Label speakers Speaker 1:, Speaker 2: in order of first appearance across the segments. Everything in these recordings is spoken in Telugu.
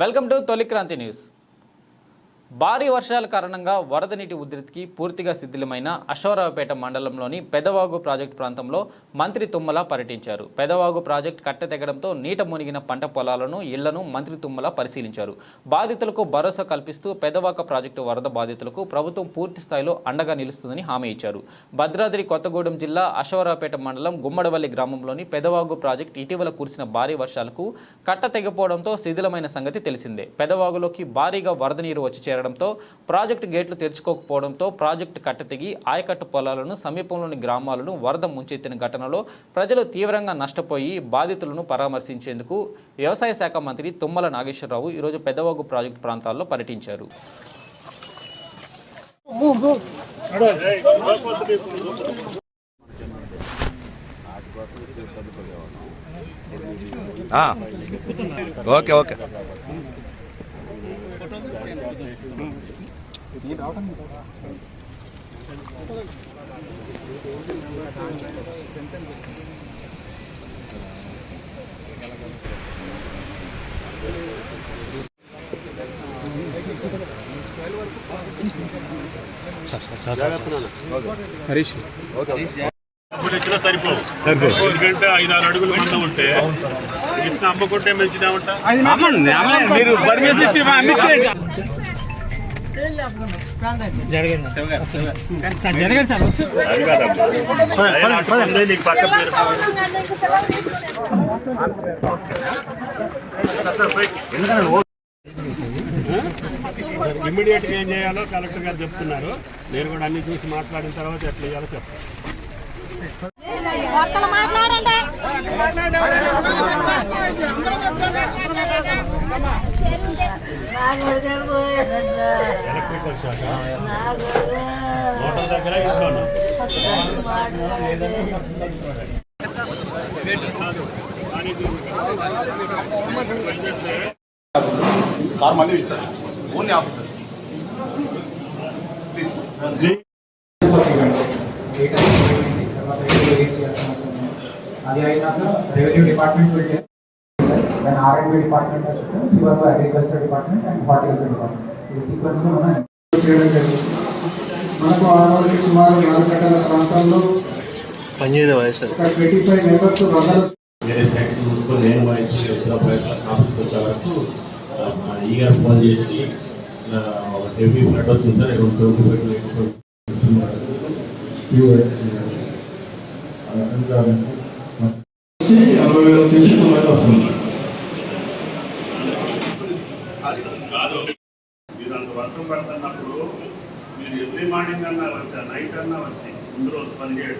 Speaker 1: వెల్కమ్ టు తొలి క్రాంతి న్యూస్. భారీ వర్షాల కారణంగా వరద నీటి ఉధృతికి పూర్తిగా శిథిలమైన అశ్వారావుపేట మండలంలోని పెదవాగు ప్రాజెక్టు ప్రాంతంలో మంత్రి తుమ్మల పర్యటించారు. పెదవాగు ప్రాజెక్టు కట్టెతెగడంతో నీట మునిగిన పంట పొలాలను, ఇళ్లను మంత్రి తుమ్మల పరిశీలించారు. బాధితులకు భరోసా కల్పిస్తూ పెదవాక ప్రాజెక్టు వరద బాధితులకు ప్రభుత్వం పూర్తి స్థాయిలో అండగా నిలుస్తుందని హామీ ఇచ్చారు. భద్రాద్రి కొత్తగూడెం జిల్లా అశ్వారావుపేట మండలం గుమ్మడవల్లి గ్రామంలోని పెదవాగు ప్రాజెక్టు ఇటీవల కురిసిన భారీ వర్షాలకు కట్ట తెగిపోవడంతో శిథిలమైన సంగతి తెలిసిందే. పెదవాగులోకి భారీగా వరద నీరు వచ్చి ప్రాజెక్టు గేట్లు తెరుచుకోకపోవడంతో ప్రాజెక్టు కట్టెతెగి ఆయకట్టు పొలాలను, సమీపంలోని గ్రామాలను వరద ముంచెత్తిన ఘటనలో ప్రజలు తీవ్రంగా నష్టపోయి బాధితులను పరామర్శించేందుకు వ్యవసాయ శాఖ మంత్రి తుమ్మల నాగేశ్వరరావు ఈరోజు పెదవాగు ప్రాజెక్టు ప్రాంతాల్లో పర్యటించారు.
Speaker 2: ఓకే ఓకే
Speaker 3: హరీష్
Speaker 4: ఇప్పుడు ఇచ్చినా సరిపోవు. ఎందుకంటే 5-6 అడుగులు మందం ఉంటే ఇచ్చిన అమ్ముకుంటే మంచిదేమంట.
Speaker 3: మీరు పర్మిషన్ ఇచ్చి
Speaker 4: నీకు పక్క పేరు ఇమ్మీడియట్ గా ఏం చేయాలో కలెక్టర్ గారు చెప్తున్నారు. నేను కూడా అన్ని చూసి మాట్లాడిన తర్వాత ఎట్లా చేయాలో చెప్తాను. ఎలక్ట్రికల్ శాఖ మోటార్ దగ్గర ఇంట్లోనా
Speaker 5: ఓన్లీ ఆఫీసర్ ప్లీజ్.
Speaker 6: అది అయినాక రెవెన్యూ డిపార్ట్మెంట్ వెళ్ళి దాని R&D డిపార్ట్మెంట్ చివరిలో agriculture department and horticulture department ఈ సీక్వెన్స్లో మనం చేయడం జరిగింది. మనకు ఆ రోజుకి సుమారు 4 గంటల ప్రాంతాల్లో 25 మెంబర్స్
Speaker 7: వేరే సైట్స్ చూసుకొని నేను వయసు ఆఫీస్కి వచ్చే వరకు ఈగా ఫోన్ చేసి హెవీ ఫ్లడ్ వచ్చింది సార్ 25
Speaker 4: కాదు. మీరు అంత వర్షం పడుతున్నప్పుడు మీరు ఎవ్రీ మార్నింగ్ అన్నా వచ్చా, నైట్ అన్నా వచ్చి ముందు రోజు 17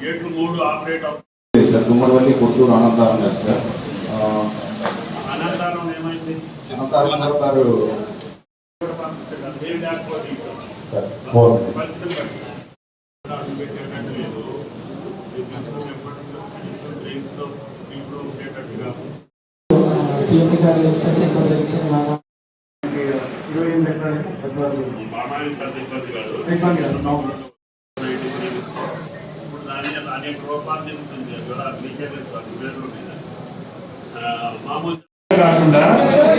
Speaker 4: గేట్లు 3 ఆపరేట్ అవుతుంది
Speaker 5: సార్. గుమ్మడవల్లి, కొత్తూరు, అనంతారం గారు సార్.
Speaker 4: అనంతారం ఏమైంది?
Speaker 5: అనంతారం గారు
Speaker 4: పరిస్థితులు పెట్టేటట్టు లేదు. ఉండేటట్టుగా
Speaker 6: సీఎంటీ గారి ఇన్స్ట్రక్షన్స్
Speaker 4: మామాయి పెద్ద ఇబ్బంది కాదు. ఇప్పుడు దాని అనేక రూపాయలు చెందుతుంది. మీకే తెలుసు పేర్లు మీద మామూలు కాకుండా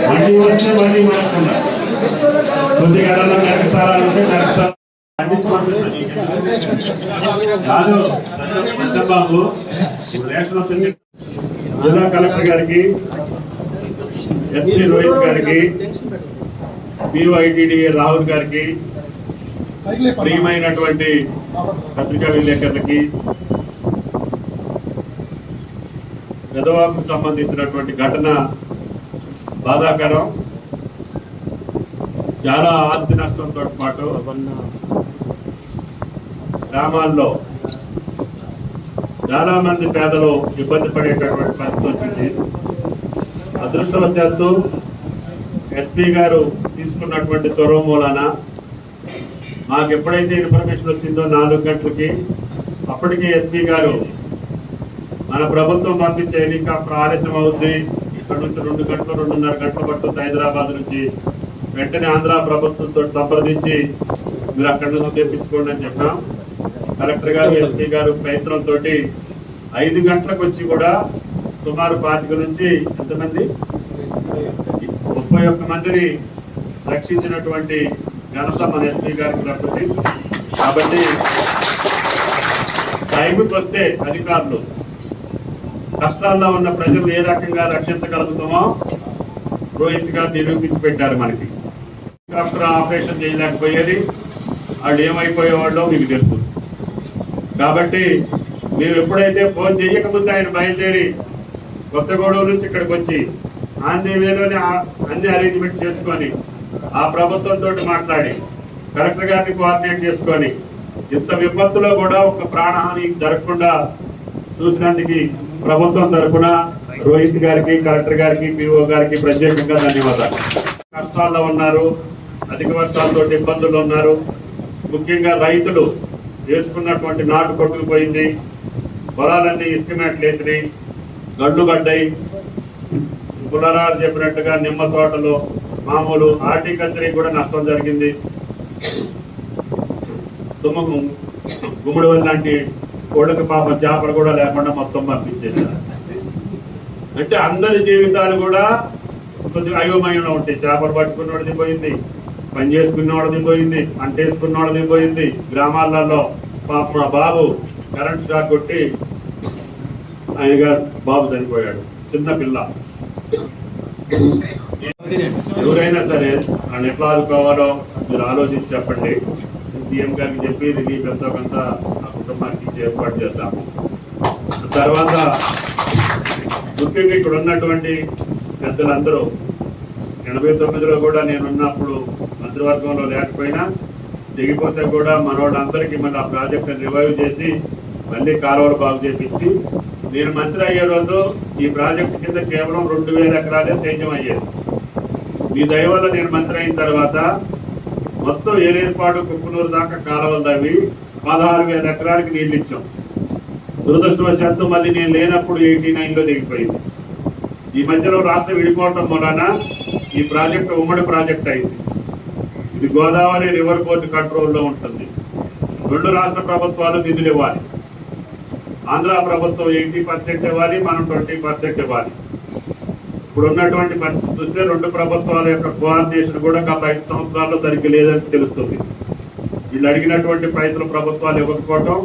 Speaker 4: మళ్ళీ వస్తే మళ్ళీ మార్చకుండా కొద్దిగా నడుస్తారంటే నడుస్తారు. కాదు బాబు, రేషన్ వస్తుంది. జిల్లా కలెక్టర్ గారికి, ఎస్పీ రోహిత్ గారికి, BYTD రాహుల్ గారికి, ప్రియమైనటువంటి పత్రికా విలేకరులకి, పెదవాకు సంబంధించినటువంటి ఘటన బాధాకరం. చాలా ఆస్తి నష్టంతో పాటు గ్రామాల్లో చాలా మంది పేదలు ఇబ్బంది పడేటటువంటి పరిస్థితి వచ్చింది. అదృష్టవశాత్తు ఎస్పీ గారు తీసుకున్నటువంటి చొరవ మూలాన మాకు ఎప్పుడైతే ఇన్ఫర్మేషన్ వచ్చిందో 4 గంటలకి అప్పటికి ఎస్పీ గారు మన ప్రభుత్వం పంపించే హెలికాప్టర్ ఆలస్యం అవుద్ది, ఇక్కడ నుంచి 2 గంటలు 2.5 గంటలు పడుతుంది హైదరాబాద్ నుంచి, వెంటనే ఆంధ్ర ప్రభుత్వంతో సంప్రదించి మీరు అక్కడి నుంచి తెప్పించుకోండి అని చెప్పాం. కలెక్టర్ గారు, ఎస్పీ గారు ప్రయత్నంతో 5 గంటలకు వచ్చి కూడా సుమారు 25 నుంచి ఎంతమంది 21 మందిని రక్షించినటువంటి ఘనత మన ఎస్పీ గారికి దక్కుతుంది. కాబట్టి టైంకి వస్తే అధికారులు కష్టాల్లో ఉన్న ప్రజలు ఏ రకంగా రక్షించగలుగుతామో రోహిత్ గారు నిరూపించి పెట్టారు. మనకి హెలికాప్టర్ ఆపరేషన్ చేయలేకపోయేది, వాళ్ళు ఏమైపోయేవాళ్ళో మీకు తెలుసు. కాబట్టి మేము ఎప్పుడైతే ఫోన్ చేయకముందు ఆయన బయలుదేరి కొత్తగూడెం నుంచి ఇక్కడికి వచ్చి ఆంధ్రవేలోనే అన్ని అరేంజ్మెంట్ చేసుకొని ఆ ప్రభుత్వంతో మాట్లాడి కలెక్టర్ గారిని కోఆర్డినేట్ చేసుకొని ఇంత విపత్తులో కూడా ఒక ప్రాణహాని జరగకుండా చూసినందుకు ప్రభుత్వం తరఫున రోహిత్ గారికి, కలెక్టర్ గారికి, పిఓ గారికి ప్రత్యేకంగా ధన్యవాదాలు. కష్టాల్లో ఉన్నారు, అధిక వర్షాలతో ఇబ్బందులు ఉన్నారు. ముఖ్యంగా రైతులు వేసుకున్నటువంటి నాటు కొట్టుకుపోయింది, పొలాలన్నీ ఇసుక మేటలు వేసినాయి, గడ్లు పడ్డాయి. పునరాలు చెప్పినట్టుగా నిమ్మ తోటలు, మామూలు హార్టికల్చర్ కూడా నష్టం జరిగింది. గుమ్మడి లాంటి కోళ్ళకి పాపం చేపలు కూడా లేకుండా మొత్తం పంపించేశారు. అంటే అందరి జీవితాలు కూడా కొద్దిగా అయోమయంలో ఉంటాయి. చేపలు పట్టుకున్నోడిది పోయింది, పని చేసుకున్నోడిది పోయింది, పంట వేసుకున్నోడిది పోయింది. గ్రామాలలో పాప మా బాబు కరెంట్ షాక్ కొట్టి ఆయన గారు బాబు చనిపోయాడు, చిన్న పిల్ల. ఎవరైనా సరే ఆయన ఎట్లా ఆదుకోవాలో మీరు ఆలోచించి చెప్పండి. సీఎం గారికి చెప్పి రిలీఫ్ ఎంతో కొంత ఆ కుటుంబానికి ఏర్పాటు చేద్దాము. తర్వాత ముఖ్యంగా ఇక్కడ ఉన్నటువంటి పెద్దలందరూ 89లో కూడా నేనున్నప్పుడు మంత్రివర్గంలో లేకపోయినా దిగిపోతే కూడా మనోళ్ళందరికీ మళ్ళీ ఆ ప్రాజెక్టును రివైవ్ చేసి మళ్ళీ కాలువలు బాగు చేపించి, నేను మంత్రి అయ్యే రోజు ఈ ప్రాజెక్టు కింద కేవలం 2000 ఎకరాలే సేద్యం అయ్యేది. మీ దయ వల్ల నేను మంత్రి అయిన తర్వాత మొత్తం ఏలేర్పాడు కుక్కునూరు దాకా కాలువలు తవ్వి 16,000 ఎకరాలకి నీళ్ళు ఇచ్చాం. దురదృష్టవశాత్తు మళ్ళీ నేను లేనప్పుడు 89లో దిగిపోయింది. ఈ మధ్యలో రాష్ట్రం విడిపోవటం వలన ఈ ప్రాజెక్టు ఉమ్మడి ప్రాజెక్ట్ అయింది. ఇది గోదావరి రివర్ బోర్డు కంట్రోల్లో ఉంటుంది. 2 రాష్ట్ర ప్రభుత్వాలు నిధులు ఇవ్వాలి. ఆంధ్ర ప్రభుత్వం 80% ఇవ్వాలి, మనం 20% ఇవ్వాలి. ఇప్పుడు ఉన్నటువంటి పరిస్థితి చూస్తే 2 ప్రభుత్వాల యొక్క కోఆర్డినేషన్ కూడా గత 5 సంవత్సరాల్లో సరిగ్గా లేదని తెలుస్తుంది. వీళ్ళు అడిగినటువంటి పైసలు ప్రభుత్వాలు ఇవ్వకపోవటం,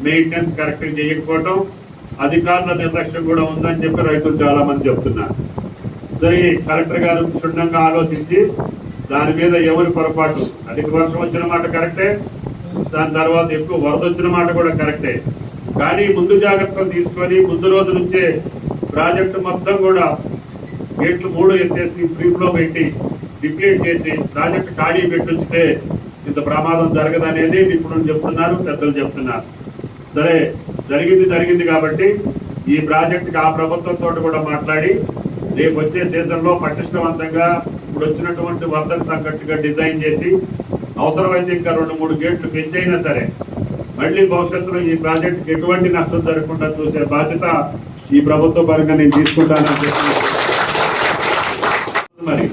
Speaker 4: మెయింటెనెన్స్ కరెక్ట్గా చేయకపోవటం, అధికారుల నిర్లక్ష్యం కూడా ఉందని చెప్పి రైతులు చాలా మంది చెప్తున్నారు. సరే, కలెక్టర్ గారు క్షుణ్ణంగా ఆలోచించి దాని మీద ఎవరి పొరపాటు, అధిక వర్షం వచ్చిన మాట కరెక్టే, దాని తర్వాత ఎక్కువ వరద వచ్చిన మాట కూడా కరెక్టే. కానీ ముందు జాగ్రత్తలు తీసుకొని ముందు రోజు నుంచే ప్రాజెక్టు మొత్తం కూడా గేట్లు 3 ఎత్తేసి ఫ్రీ ఫ్లో పెట్టి డిప్లీట్ చేసి ప్రాజెక్టు ఖాళీ పెట్టొచ్చితే ఇంత ప్రమాదం జరగదనేది నిపుణులు చెప్తున్నారు, పెద్దలు చెప్తున్నారు. సరే, జరిగింది కాబట్టి ఈ ప్రాజెక్టుకి ఆ ప్రభుత్వంతో కూడా మాట్లాడి రేపు వచ్చే సీజన్లో పటిష్టవంతంగా ఇప్పుడు వచ్చినటువంటి వరదకు తగ్గట్టుగా డిజైన్ చేసి అవసరమైతే ఇంకా 2-3 గేట్లు పెంచైనా సరే మళ్ళీ భవిష్యత్తులో ఈ ప్రాజెక్టుకి ఎటువంటి నష్టం జరగకుండా చూసే బాధ్యత ఈ ప్రభుత్వ పరంగా నేను తీసుకుంటానని చెప్పి మరి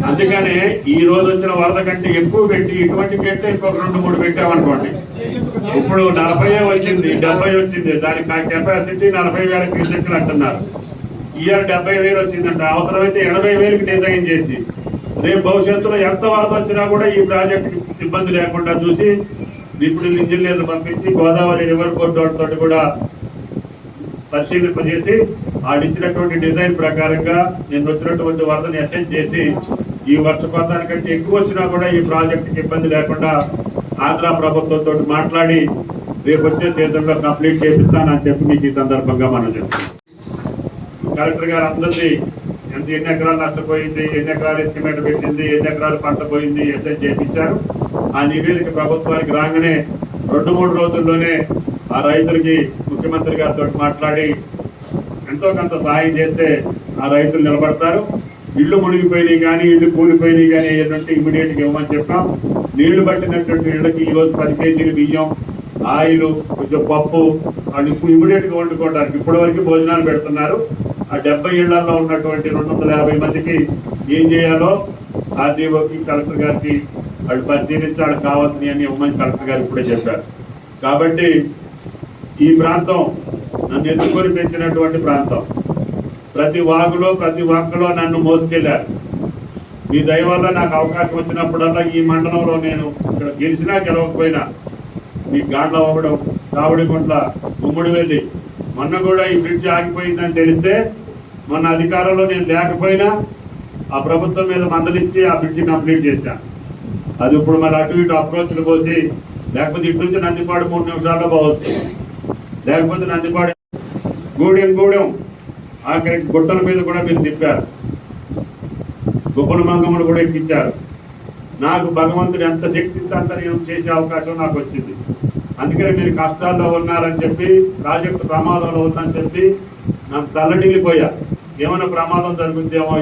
Speaker 4: అందుకనే ఈ రోజు వచ్చిన వరద కంటే ఎక్కువ పెట్టి ఇటువంటి గేట్లు ఇంకొక 2-3 పెట్టామనుకోండి, ఇప్పుడు 40 వచ్చింది, 70 వచ్చింది. దానికి కెపాసిటీ 40,000 క్యూసెక్లు అంటున్నారు. ఇయర్ 70,000 వచ్చిందంట. అవసరమైతే 80,000కి డిజైన్ చేసి రేపు భవిష్యత్తులో ఎంత వరద వచ్చినా కూడా ఈ ప్రాజెక్టుకి ఇబ్బంది లేకుండా చూసి ఇప్పుడు ఇంజనీర్లు పంపించి గోదావరి రివర్ బోర్డు తోటి కూడా పరిశీలింపజేసి ఆడిచ్చినటువంటి డిజైన్ ప్రకారంగా నేను వచ్చినటువంటి వరదని అసెస్ చేసి ఈ వర్షపాతానికంటే ఎక్కువ వచ్చినా కూడా ఈ ప్రాజెక్టుకి ఇబ్బంది లేకుండా ఆంధ్ర ప్రభుత్వంతో మాట్లాడి రేపు వచ్చే సీజన్లో కంప్లీట్ చేపిస్తానని చెప్పి మీకు ఈ సందర్భంగా మనం చెప్తాం. కలెక్టర్ గారు అందరినీ ఎన్ని ఎకరాలు నష్టపోయింది, ఎన్ని ఎకరాలు ఎస్టిమేట్ పెట్టింది, ఎన్ని ఎకరాలు పంట పోయింది అసెస్ చేయించారు. ఆ నివేదిక ప్రభుత్వానికి రాగానే 2-3 రోజుల్లోనే ఆ రైతులకి ముఖ్యమంత్రి గారితో మాట్లాడి ఎంతో కొంత సహాయం చేస్తే ఆ రైతులు నిలబడతారు. ఇళ్ళు మునిగిపోయినాయి కానీ, ఇళ్ళు కూలిపోయినాయి కానీ ఏంటంటే ఇమీడియట్గా ఇవ్వమని చెప్పాం. నీళ్లు పట్టినటువంటి ఇళ్ళకి ఈరోజు 10 కేజీలు బియ్యం, ఆయిల్, కొంచెం పప్పు వాళ్ళు ఇప్పుడు ఇమీడియట్గా వండుకోవడానికి ఇప్పటి వరకు భోజనాలు పెడుతున్నారు. ఆ 70 ఇళ్లలో ఉన్నటువంటి 250 మందికి ఏం చేయాలో ఆర్డీఓకి, కలెక్టర్ గారికి వాళ్ళు పరిశీలించి వాళ్ళకి కావాల్సినవన్నీ ఇవ్వమని కలెక్టర్ గారు ఇప్పుడే చెప్పారు. కాబట్టి ఈ ప్రాంతం నన్ను ఎదుర్కొని పెంచినటువంటి ప్రాంతం. ప్రతి వాగులో ప్రతి వంకలో నన్ను మోసుకెళ్లారు. మీ దయ వల్ల నాకు అవకాశం వచ్చినప్పుడల్లా ఈ మండలంలో నేను ఇక్కడ గెలిచినా గెలవకపోయినా మీ గాండ్ల అవ్వడం కావడిగుంట్ల ఉమ్మడి వెళ్ళి మొన్న కూడా ఈ బ్రిడ్జ్ ఆగిపోయిందని తెలిస్తే మొన్న అధికారంలో నేను లేకపోయినా ఆ ప్రభుత్వం మీద మందలిచ్చి ఆ బ్రిడ్జి కంప్లీట్ చేశాను. అది ఇప్పుడు మళ్ళీ అటు ఇటు అప్రోచ్లు పోసి లేకపోతే ఇటు నుంచి నందిపాడు 3 నిమిషాల్లో పోవచ్చు, లేకపోతే నందిపాడు గూడెం ఆఖరికి గుట్టల మీద కూడా మీరు తిప్పారు, గొప్పల మంగమ్మలు కూడా ఎక్కించారు. నాకు భగవంతుడు ఎంత శక్తి అంత నేను చేసే అవకాశం నాకు వచ్చింది. అందుకని మీరు కష్టాల్లో ఉన్నారని చెప్పి, ప్రాజెక్టు ప్రమాదంలో ఉందని చెప్పి నాకు తల్లడిల్లిపోయా. ఏమైనా ప్రమాదం జరుగుద్దేమో